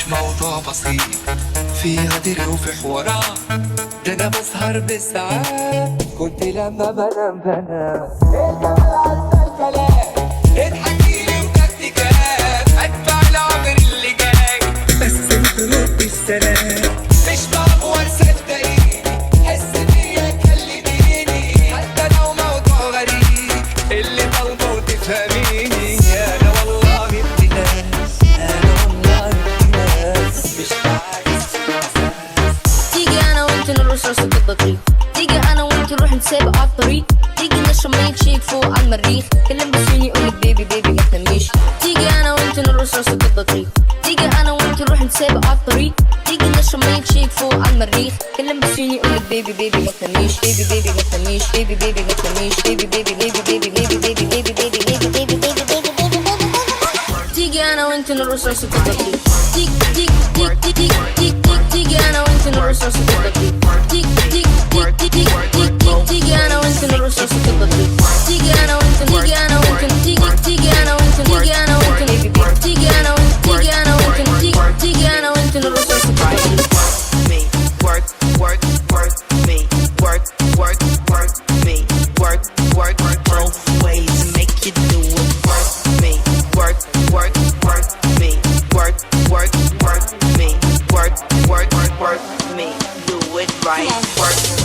موضوع بسيط فيها ضحك وفي حوارات، ده انا بسهر بالساعات كنت لما بنام الجمال عندنا الكلام اضحكيلي وتكتيكات ادفع العمر اللي جاي بس انت رد السلام مش بغور صدقيني حس بيا كلميني حتى لو موضوع غريب اللي طالبه وتفهميني انا والله ابن ناس انا والله مش عايز تيجي انا وانت نرقص رقصة البطريق، تيجي انا وانت نروح نتسابق على الطريق، تيجي نشرب مية شيك فوق على المريخ، كل بسيني يقولك بيبي بيبي ما تناميش. تيجي انا وانت نرقص رقصة البطريق، تيجي انا وانت نروح نتسابق على الطريق، تيجي نشرب مية شيك فوق على المريخ، كل بسيني يقولك بيبي بيبي ما تناميش، بيبي بيبي ما تناميش، بيبي بيبي ما تناميش، بيبي بيبي بيبي بيبي بيبي بيبي بيبي بيبي بيبي بيبي بيبي بيبي. تيجي انا وانت نرقص رقصة البطريق، تيجي تيجي تيجي تيجي تيجي تيجي انا وانت نرقص رقصة البطريق، تيجي تيجي تيجي تيجي تيجي تيجي انا وانت نرقص رقصة البطريق، تيجي انا وانت تيجي انا وانت تيجي تيجي انا وانت تيجي انا وانت تيجي انا وانت تيجي انا وانت تيجي تيجي انا وانت نرقص رقصة البطريق. work, work, work me, work, work, work me, work, work, both ways, make you do it. Work me, work, work, work me, work, work, work me, work, work, work me, do it right. Work.